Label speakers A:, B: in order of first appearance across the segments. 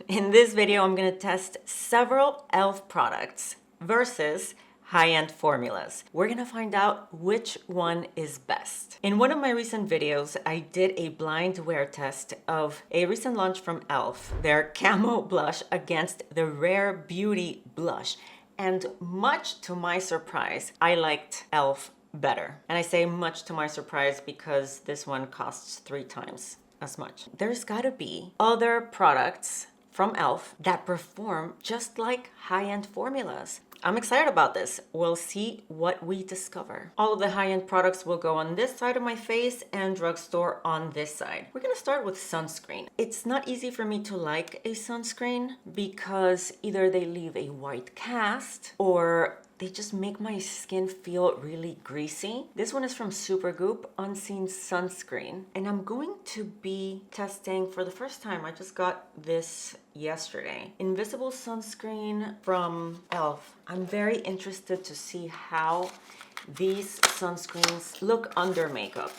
A: In this video, I'm going to test several e.l.f. products versus high-end formulas. We're going to find out which one is best. In one of my recent videos, I did a blind wear test of a recent launch from e.l.f., their Camo Blush against the Rare Beauty Blush. And much to my surprise, I liked e.l.f. better. And I say much to my surprise because this one costs 3 times as much. There's gotta be other products from e.l.f. that perform just like high-end formulas. I'm excited about this. We'll see what we discover. All of the high-end products will go on this side of my face and drugstore on this side. We're gonna start with sunscreen. It's not easy for me to like a sunscreen because either they leave a white cast or they just make my skin feel really greasy. This one is from Supergoop, Unseen Sunscreen. And I'm going to be testing for the first time. I just got this yesterday. Invisible sunscreen from e.l.f. I'm very interested to see how these sunscreens look under makeup.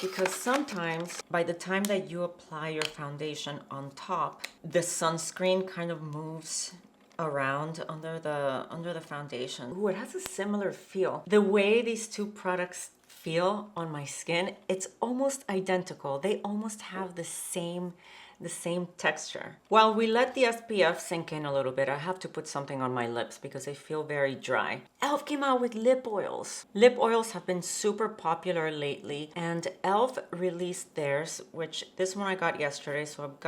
A: Because sometimes by the time that you apply your foundation on top, the sunscreen kind of moves around under the foundation. Ooh, it has a similar feel. The way these two products feel on my skin, it's almost identical. They almost have the same texture. While we let the SPF sink in a little bit, I have to put something on my lips because they feel very dry. e.l.f. came out with lip oils. Lip oils have been super popular lately, and e.l.f. released theirs, which this one I got yesterday, so I've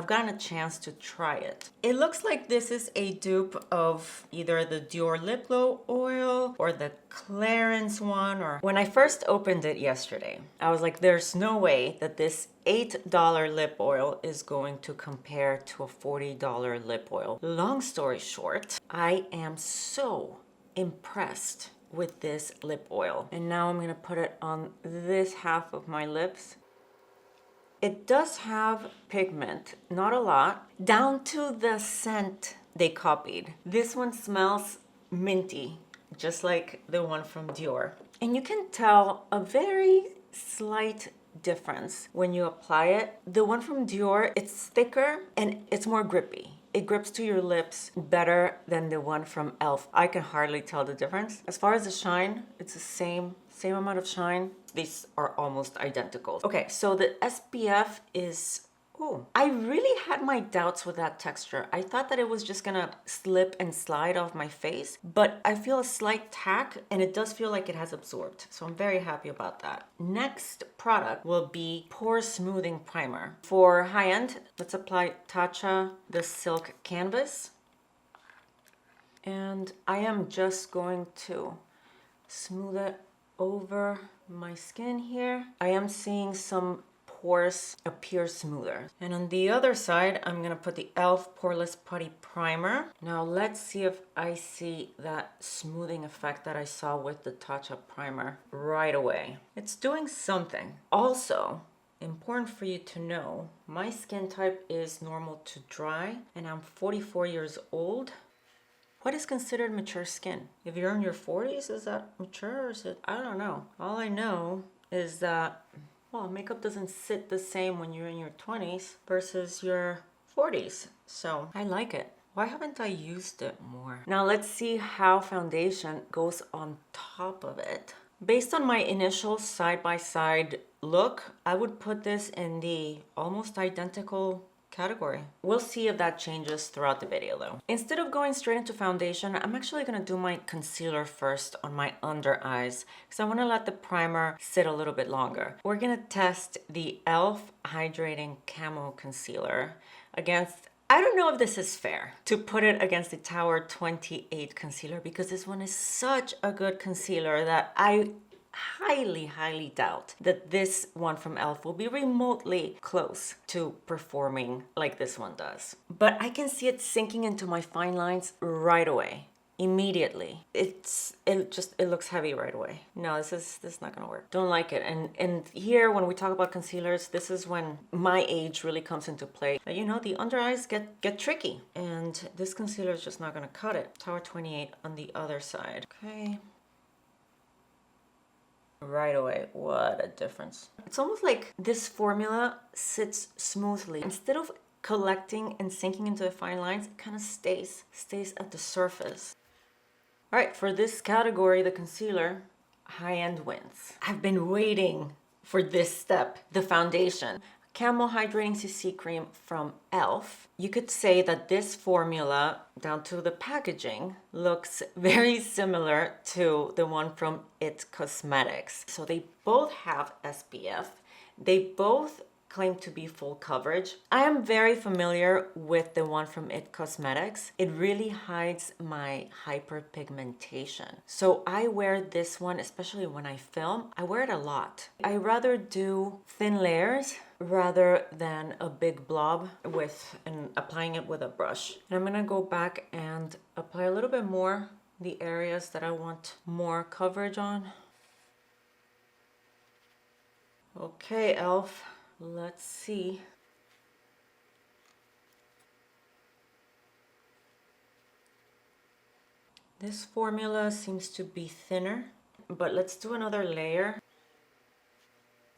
A: gotten a chance to try it. It looks like this is a dupe of either the Dior Lip Glow oil or the Clarins one. Or when I first opened it yesterday, I was like, there's no way that this $8 lip oil is going to compare to a $40 lip oil. Long story short, I am so impressed with this lip oil. And now I'm gonna put it on this half of my lips. It does have pigment, not a lot, down to the scent they copied. This one smells minty, just like the one from Dior. And you can tell a very slight difference when you apply it. The one from Dior, it's thicker and it's more grippy. It grips to your lips better than the one from e.l.f. I can hardly tell the difference. As far as the shine, it's the same amount of shine. These are almost identical. Okay, so the SPF is, ooh, I really had my doubts with that texture. I thought that it was just gonna slip and slide off my face, but I feel a slight tack and it does feel like it has absorbed. So I'm very happy about that. Next product will be Pore Smoothing Primer. For high end, let's apply Tatcha, the Silk Canvas. And I am just going to smooth it over my skin here. I am seeing some pores appear smoother. And on the other side, I'm gonna put the e.l.f. Poreless Putty Primer. Now let's see if I see that smoothing effect that I saw with the Tatcha primer right away. It's doing something. Also, important for you to know, my skin type is normal to dry, and I'm 44 years old. What is considered mature skin? If you're in your 40s, is that mature or is it? I don't know. All I know is that, well, makeup doesn't sit the same when you're in your 20s versus your 40s. So I like it. Why haven't I used it more? Now let's see how foundation goes on top of it. Based on my initial side-by-side look, I would put this in the almost identical category. We'll see if that changes throughout the video though. Instead of going straight into foundation, I'm actually gonna do my concealer first on my under eyes because I wanna let the primer sit a little bit longer. We're gonna test the e.l.f. Hydrating Camo Concealer against, I don't know if this is fair to put it against the Tower 28 concealer because this one is such a good concealer that I highly doubt that this one from e.l.f. will be remotely close to performing like this one does. But I can see it sinking into my fine lines right away, immediately. It looks heavy right away. No, this is not gonna work. Don't like it. And here, when we talk about concealers, this is when my age really comes into play. You know, the under eyes get tricky, and this concealer is just not gonna cut it. Tower 28 on the other side. Okay. Right away, what a difference. It's almost like this formula sits smoothly. Instead of collecting and sinking into the fine lines, it kind of stays at the surface. All right, for this category, the concealer, High End wins. I've been waiting for this step, the foundation. Camo Hydrating CC Cream from e.l.f. You could say that this formula, down to the packaging, looks very similar to the one from It Cosmetics. So they both have SPF. They both claim to be full coverage. I am very familiar with the one from It Cosmetics. It really hides my hyperpigmentation. So I wear this one, especially when I film. I wear it a lot. I rather do thin layers rather than a big blob and applying it with a brush. And I'm gonna go back and apply a little bit more the areas that I want more coverage on. Okay, e.l.f. Let's see. This formula seems to be thinner, but let's do another layer.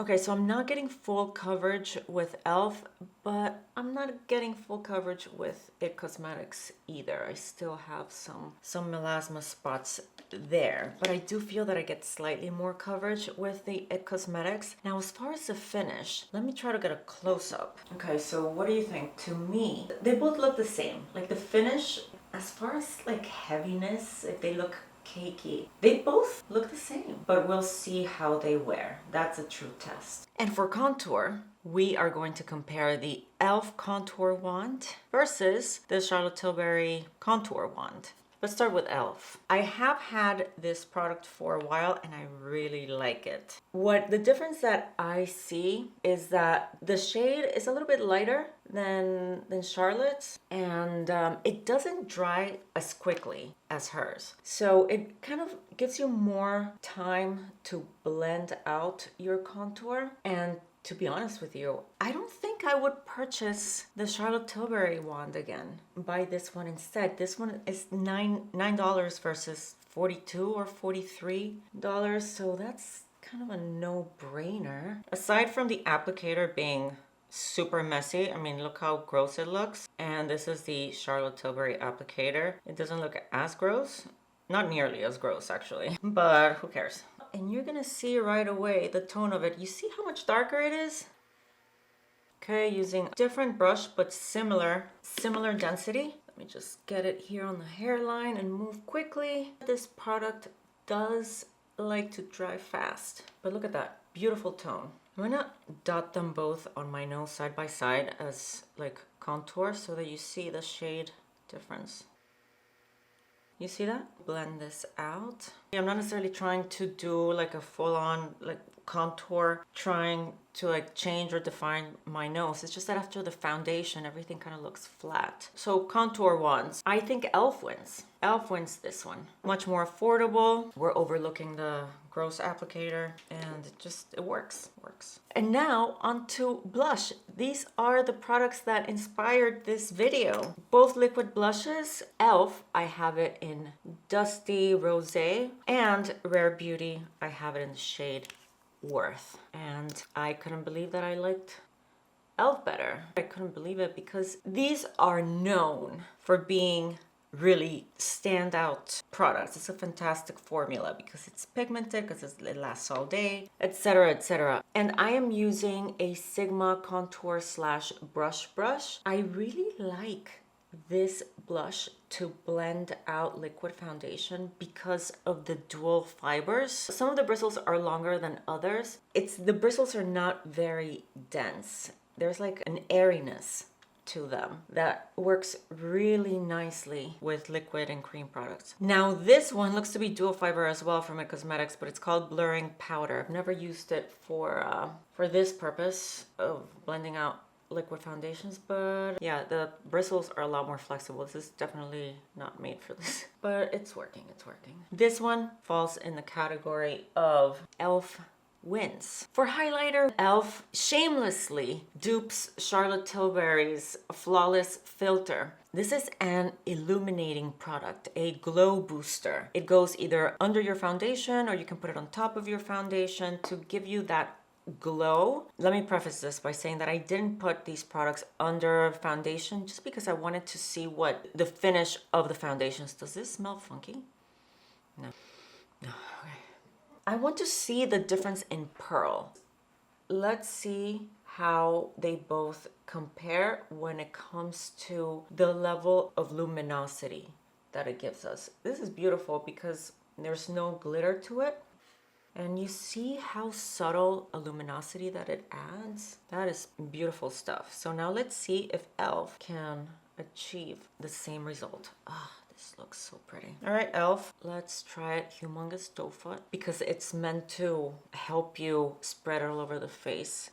A: Okay, so I'm not getting full coverage with e.l.f., but I'm not getting full coverage with It Cosmetics either. I still have some melasma spots there, but I do feel that I get slightly more coverage with the It Cosmetics. Now, as far as the finish, let me try to get a close-up. Okay, so what do you think? To me, they both look the same. Like the finish, as far as like heaviness, if they look cakey. They both look the same, but we'll see how they wear. That's a true test. And for contour, we are going to compare the e.l.f. contour wand versus the Charlotte Tilbury contour wand. Let's start with e.l.f. I have had this product for a while and I really like it. The difference that I see is that the shade is a little bit lighter than Charlotte's, and it doesn't dry as quickly as hers. So it kind of gives you more time to blend out your contour. And to be honest with you, I don't think I would purchase the Charlotte Tilbury wand again. Buy this one instead. This one is $9 versus $42 or $43, so that's kind of a no-brainer. Aside from the applicator being super messy, I mean, look how gross it looks. And this is the Charlotte Tilbury applicator. It doesn't look as gross. Not nearly as gross, actually, but who cares? And you're gonna see right away the tone of it. You see how much darker it is? Okay, using different brush, but similar density. Let me just get it here on the hairline and move quickly. This product does like to dry fast, but look at that beautiful tone. I'm gonna dot them both on my nose side by side as like contour so that you see the shade difference. You see that? Blend this out. I'm not necessarily trying to do like a full-on like contour, trying to like change or define my nose. It's just that after the foundation, everything kind of looks flat. So contour wands, I think e.l.f. wins. e.l.f. wins this one. Much more affordable. We're overlooking the gross applicator and it works. And now onto blush. These are the products that inspired this video. Both liquid blushes. e.l.f. I have it in Dusty Rosé, and Rare Beauty I have it in the shade Worth. And I couldn't believe that I liked e.l.f. better. I couldn't believe it because these are known for being really standout products. It's a fantastic formula because it's pigmented, because it lasts all day, etc., etc. And I am using a Sigma contour / brush. I really like this blush to blend out liquid foundation because of the dual fibers. Some of the bristles are longer than others. The bristles are not very dense. There's like an airiness to them that works really nicely with liquid and cream products. Now this one looks to be dual fiber as well from It Cosmetics, but it's called Blurring Powder. I've never used it for this purpose of blending out liquid foundations, but yeah, the bristles are a lot more flexible. This is definitely not made for this, but it's working. This one falls in the category of e.l.f. wins. For highlighter, e.l.f. shamelessly dupes Charlotte Tilbury's Flawless Filter. This is an illuminating product, a glow booster. It goes either under your foundation or you can put it on top of your foundation to give you that glow. Let me preface this by saying that I didn't put these products under foundation just because I wanted to see what the finish of the foundations. Does this smell funky? No. No. Okay. I want to see the difference in pearl. Let's see how they both compare when it comes to the level of luminosity that it gives us. This is beautiful because there's no glitter to it. And you see how subtle a luminosity that it adds? That is beautiful stuff. So now let's see if e.l.f. can achieve the same result. Ah, this looks so pretty. All right, e.l.f., let's try it. Humongous Doe Foot, because it's meant to help you spread all over the face.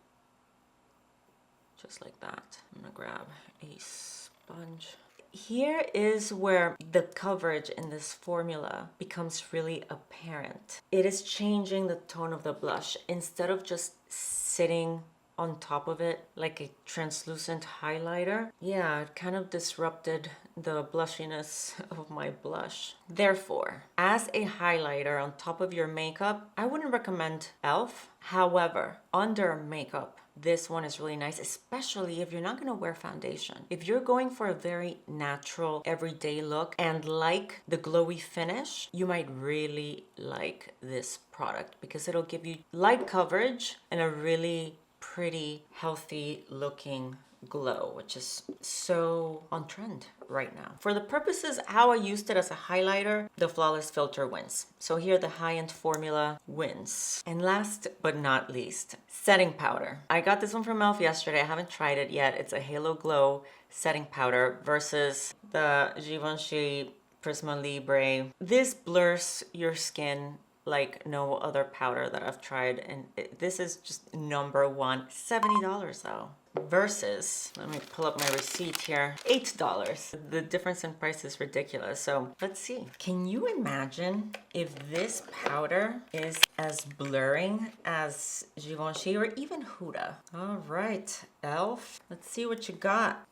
A: Just like that. I'm gonna grab a sponge. Here is where the coverage in this formula becomes really apparent. It is changing the tone of the blush. Instead of just sitting on top of it like a translucent highlighter, yeah, it kind of disrupted the blushiness of my blush. Therefore, as a highlighter on top of your makeup, I wouldn't recommend e.l.f. However, under makeup, this one is really nice, especially if you're not going to wear foundation. If you're going for a very natural, everyday look and like the glowy finish, you might really like this product because it'll give you light coverage and a really pretty, healthy looking glow, which is so on trend right now. For the purposes how I used it as a highlighter, the Flawless Filter wins. So here the high-end formula wins. And last but not least, setting powder. I got this one from e.l.f. yesterday. I haven't tried it yet. It's a Halo Glow setting powder versus the Givenchy Prisma Libre. This blurs your skin like no other powder that I've tried, and this is just number one. $70 though. Versus, let me pull up my receipt here, $8. The difference in price is ridiculous. So let's see. Can you imagine if this powder is as blurring as Givenchy or even Huda? All right, e.l.f., let's see what you got.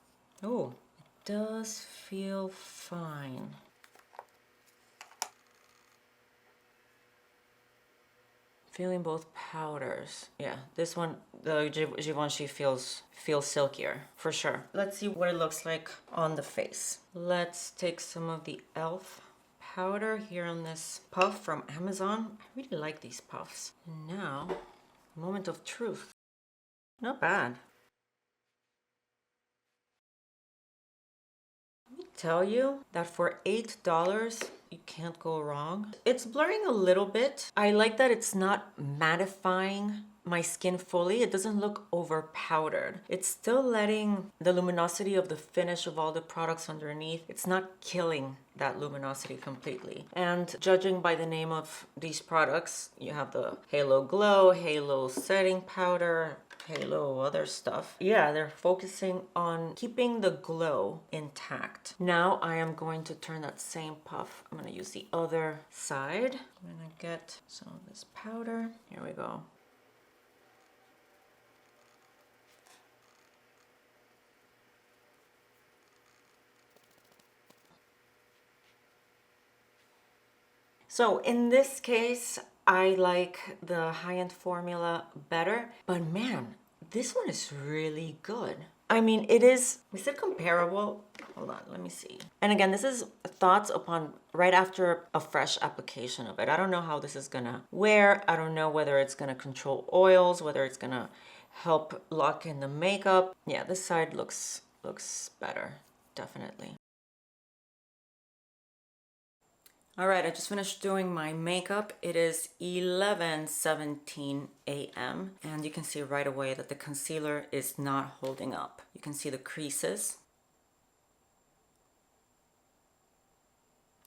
A: Oh, it does feel fine. Feeling both powders. Yeah, this one, the Givenchy feels silkier, for sure. Let's see what it looks like on the face. Let's take some of the e.l.f. powder here on this puff from Amazon. I really like these puffs. And now, moment of truth. Not bad. Let me tell you that for $8, you can't go wrong. It's blurring a little bit. I like that it's not mattifying my skin fully. It doesn't look over powdered. It's still letting the luminosity of the finish of all the products underneath. It's not killing that luminosity completely. And judging by the name of these products, you have the Halo Glow, Halo Setting Powder, Halo other stuff. Yeah, they're focusing on keeping the glow intact. Now I am going to turn that same puff. I'm gonna use the other side. I'm gonna get some of this powder. Here we go. So in this case, I like the high-end formula better, but man, this one is really good. I mean, is it comparable? Hold on, let me see. And again, this is thoughts upon right after a fresh application of it. I don't know how this is gonna wear. I don't know whether it's gonna control oils, whether it's gonna help lock in the makeup. Yeah, this side looks better, definitely. All right, I just finished doing my makeup. It is 11:17 a.m. and you can see right away that the concealer is not holding up. You can see the creases.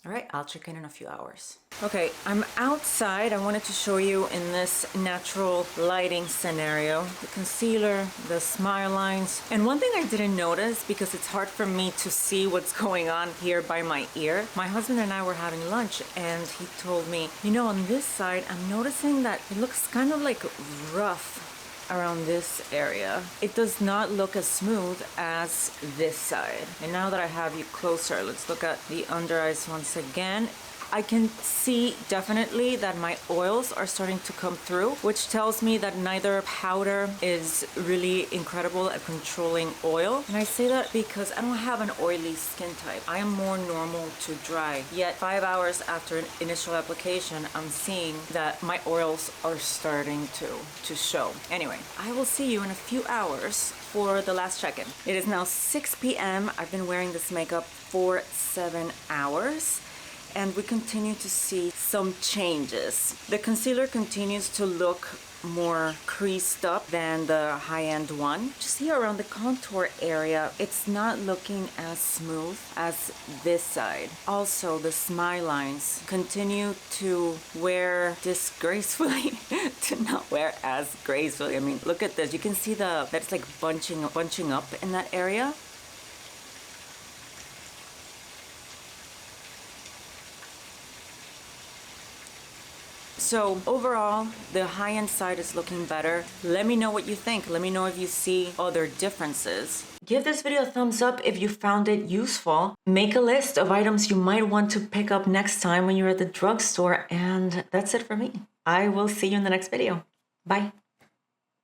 A: All right, I'll check in a few hours. Okay, I'm outside. I wanted to show you in this natural lighting scenario, the concealer, the smile lines. And one thing I didn't notice, because it's hard for me to see what's going on here by my ear, my husband and I were having lunch and he told me, you know, on this side, I'm noticing that it looks kind of like rough around this area. It does not look as smooth as this side. And now that I have you closer, let's look at the under eyes once again. I can see definitely that my oils are starting to come through, which tells me that neither powder is really incredible at controlling oil. And I say that because I don't have an oily skin type. I am more normal to dry. Yet 5 hours after an initial application, I'm seeing that my oils are starting to show. Anyway, I will see you in a few hours for the last check-in. It is now 6 p.m. I've been wearing this makeup for 7 hours. And we continue to see some changes. The concealer continues to look more creased up than the high-end one. Just here around the contour area, it's not looking as smooth as this side. Also, the smile lines continue to wear disgracefully to not wear as gracefully. I mean, look at this. You can see that it's like bunching up in that area. So overall, the high-end side is looking better. Let me know what you think. Let me know if you see other differences. Give this video a thumbs up if you found it useful. Make a list of items you might want to pick up next time when you're at the drugstore. And that's it for me. I will see you in the next video. Bye.